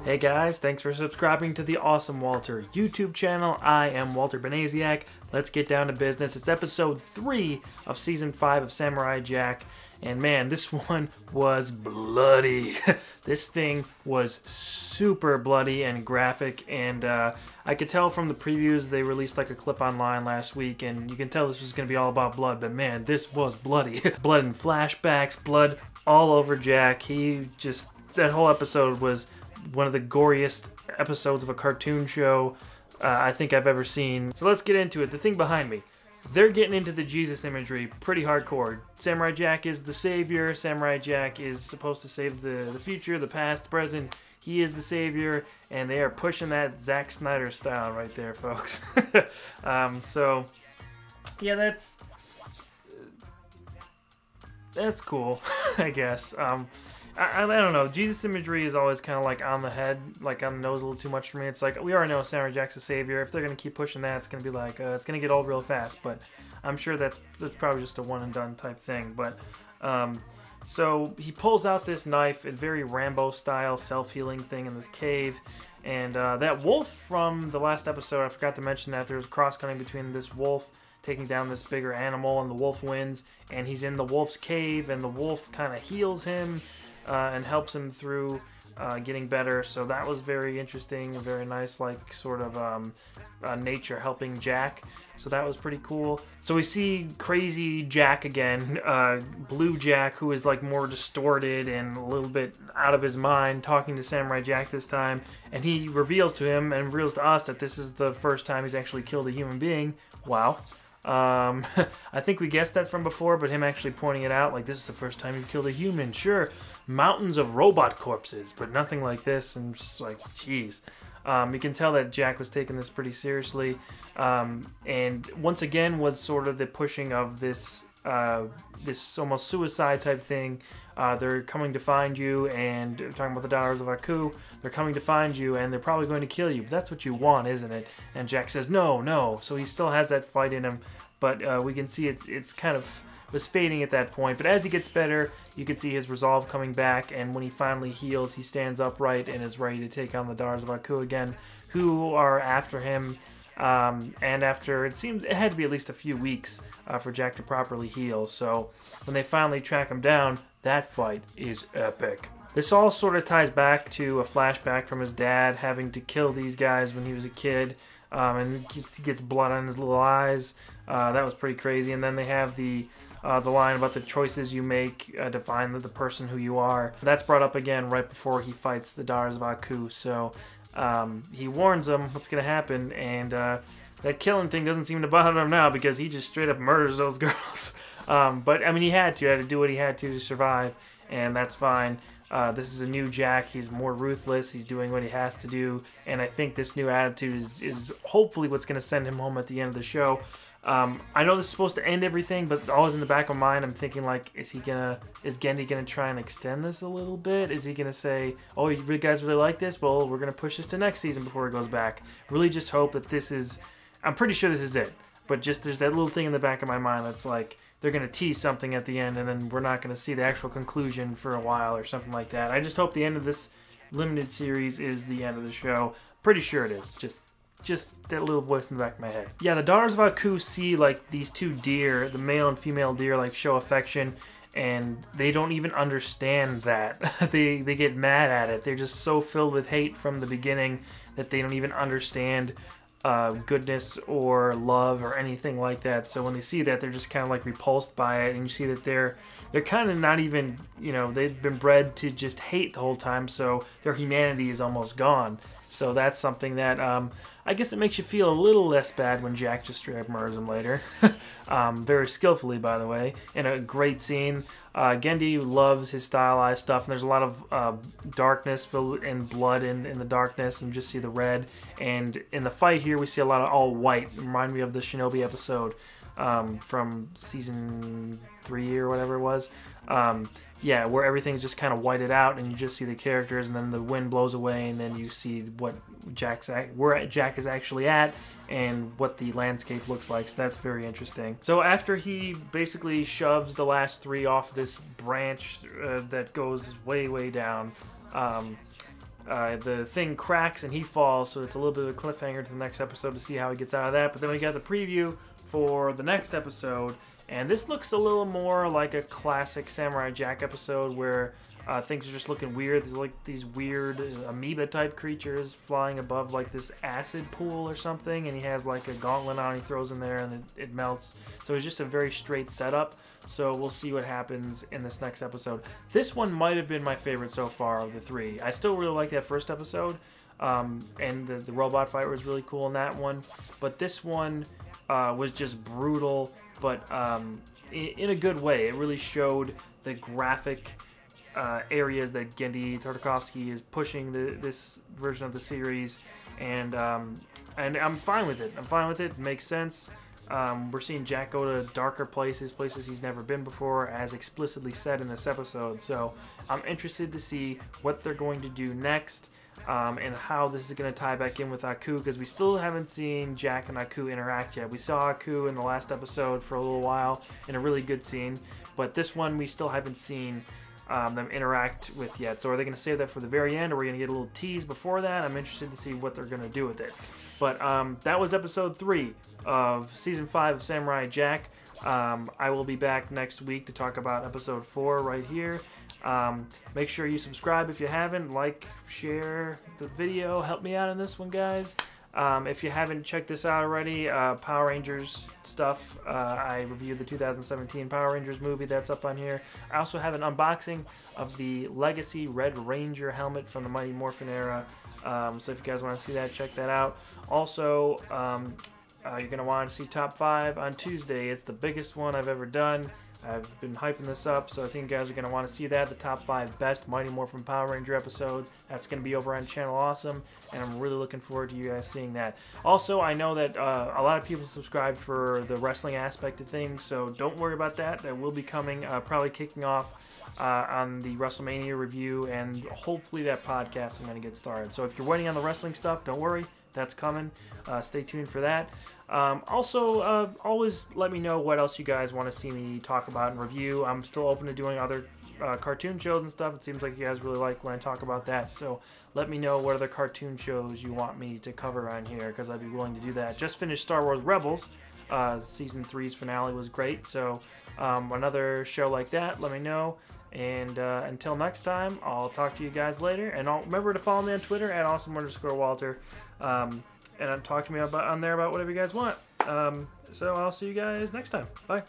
Hey guys, thanks for subscribing to the Awesome Walter YouTube channel. I am Walter Banasiak. Let's get down to business. It's episode 3 of season 5 of Samurai Jack. And man, this one was bloody. This thing was super bloody and graphic. And I could tell from the previews, they released like a clip online last week. And you can tell this was going to be all about blood. But man, this was bloody. Blood in flashbacks, blood all over Jack. That whole episode was one of the goriest episodes of a cartoon show I think I've ever seen. So let's get into it. The thing behind me, they're getting into the Jesus imagery pretty hardcore. Samurai Jack is the savior. Samurai Jack is supposed to save the future, the past, the present. He is the savior, and they are pushing that Zack Snyder style right there, folks. So yeah, that's cool, I guess. I don't know. Jesus imagery is always kind of like on the head, like on the nose a little too much for me. It's like, we already know Samurai Jack's a savior. If they're going to keep pushing that, it's going to be like, it's going to get old real fast. But I'm sure that's probably just a one and done type thing. But, so he pulls out this knife, a very Rambo style self-healing thing in this cave. And that wolf from the last episode, I forgot to mention that there was a cross-cutting between this wolf taking down this bigger animal, and the wolf wins. And he's in the wolf's cave, and the wolf kind of heals him. And helps him through getting better. So that was very interesting, very nice, like sort of nature helping Jack. So that was pretty cool. So we see crazy Jack again, Blue Jack, who is like more distorted and a little bit out of his mind, talking to Samurai Jack this time. And he reveals to him and reveals to us that this is the first time he's actually killed a human being. Wow. I think we guessed that from before, but him actually pointing it out, like, this is the first time you've killed a human. Sure, mountains of robot corpses, but nothing like this. And just like, jeez. You can tell that Jack was taking this pretty seriously, and once again was sort of the pushing of this almost suicide type thing. They're coming to find you, and talking about the Daughters of Aku, they're coming to find you, and they're probably going to kill you. But that's what you want, isn't it? And Jack says, no, no. So he still has that fight in him, but we can see it's kind of was fading at that point. But as he gets better, you can see his resolve coming back, and when he finally heals, he stands upright and is ready to take on the Daughters of Aku again, who are after him. And after, it seems it had to be at least a few weeks for Jack to properly heal. So when they finally track him down, that fight is epic. This all sort of ties back to a flashback from his dad having to kill these guys when he was a kid, and he gets blood on his little eyes. That was pretty crazy. And then they have the line about the choices you make define the person who you are. That's brought up again right before he fights the Daughters of Aku. So he warns them what's going to happen, and that killing thing doesn't seem to bother him now, because he just straight up murders those girls. But I mean, he had to do what he had to survive, and that's fine. This is a new Jack. He's more ruthless. He's doing what he has to do, and I think this new attitude is hopefully what's going to send him home at the end of the show. I know this is supposed to end everything, but always in the back of my mind, I'm thinking, like, is Genndy gonna try and extend this a little bit? Is he gonna say, oh, you guys really like this? Well, we're gonna push this to next season before it goes back. Really just hope that this is, I'm pretty sure this is it, but just there's that little thing in the back of my mind that's like, they're gonna tease something at the end, and then we're not gonna see the actual conclusion for a while or something like that. I just hope the end of this limited series is the end of the show. Pretty sure it is. Just that little voice in the back of my head. Yeah, the Daughters of Aku see, like, these two deer, the male and female deer, like, show affection, and they don't even understand that. they get mad at it. They're just so filled with hate from the beginning that they don't even understand goodness or love or anything like that. So when they see that, they're just kind of like repulsed by it, and you see that they're kind of not even, you know, they've been bred to just hate the whole time, so their humanity is almost gone. So that's something that I guess it makes you feel a little less bad when Jack just straight up murders him later. Very skillfully, by the way, in a great scene. Genndy loves his stylized stuff, and there's a lot of darkness and blood in the darkness, and you just see the red. And in the fight here, we see a lot of all white. Remind me of the Shinobi episode from season 3 or whatever it was. Yeah, where everything's just kind of whited out, and you just see the characters, and then the wind blows away, and then you see what where Jack is actually at, and what the landscape looks like. So that's very interesting. So after he basically shoves the last 3 off this branch that goes way, way down, the thing cracks and he falls, so it's a little bit of a cliffhanger to the next episode to see how he gets out of that. But then we got the preview for the next episode, and this looks a little more like a classic Samurai Jack episode where things are just looking weird. There's like these weird amoeba type creatures flying above like this acid pool or something, and he has like a gauntlet on, he throws in there and it melts. So it's just a very straight setup. So we'll see what happens in this next episode. This one might have been my favorite so far of the three. I still really like that first episode, and the robot fight was really cool in that one. But this one was just brutal, but in a good way. It really showed the graphic areas that Genndy Tartakovsky is pushing this version of the series, and I'm fine with it. I'm fine with it. It makes sense. We're seeing Jack go to darker places he's never been before, as explicitly said in this episode. So I'm interested to see what they're going to do next, and how this is going to tie back in with Aku, because we still haven't seen Jack and Aku interact yet. We saw Aku in the last episode for a little while in a really good scene, but this one we still haven't seen them interact with yet. So are they going to save that for the very end, or are we going to get a little tease before that? I'm interested to see what they're going to do with it. But that was episode 3 of season 5 of Samurai Jack. I will be back next week to talk about episode 4 right here. Make sure you subscribe if you haven't, like, share the video, help me out in this one, guys. If you haven't checked this out already, Power Rangers stuff, I reviewed the 2017 Power Rangers movie that's up on here. I also have an unboxing of the Legacy Red Ranger helmet from the Mighty Morphin era. So if you guys want to see that, check that out. Also, you're going to want to see Top 5 on Tuesday. It's the biggest one I've ever done. I've been hyping this up, so I think you guys are going to want to see that. The top 5 best Mighty Morphin Power Ranger episodes. That's going to be over on Channel Awesome, and I'm really looking forward to you guys seeing that. Also, I know that a lot of people subscribe for the wrestling aspect of things, so don't worry about that. That will be coming, probably kicking off on the WrestleMania review, and hopefully that podcast I'm going to get started. So if you're waiting on the wrestling stuff, don't worry. That's coming. Stay tuned for that. Also, always let me know what else you guys want to see me talk about and review. I'm still open to doing other cartoon shows and stuff. It seems like you guys really like when I talk about that. So let me know what other cartoon shows you want me to cover on here, because I'd be willing to do that. Just finished Star Wars Rebels. Season 3's finale was great. So another show like that, let me know. And until next time, I'll talk to you guys later. And remember to follow me on Twitter at awesome_Walter. And talk to me on there about whatever you guys want. So I'll see you guys next time. Bye.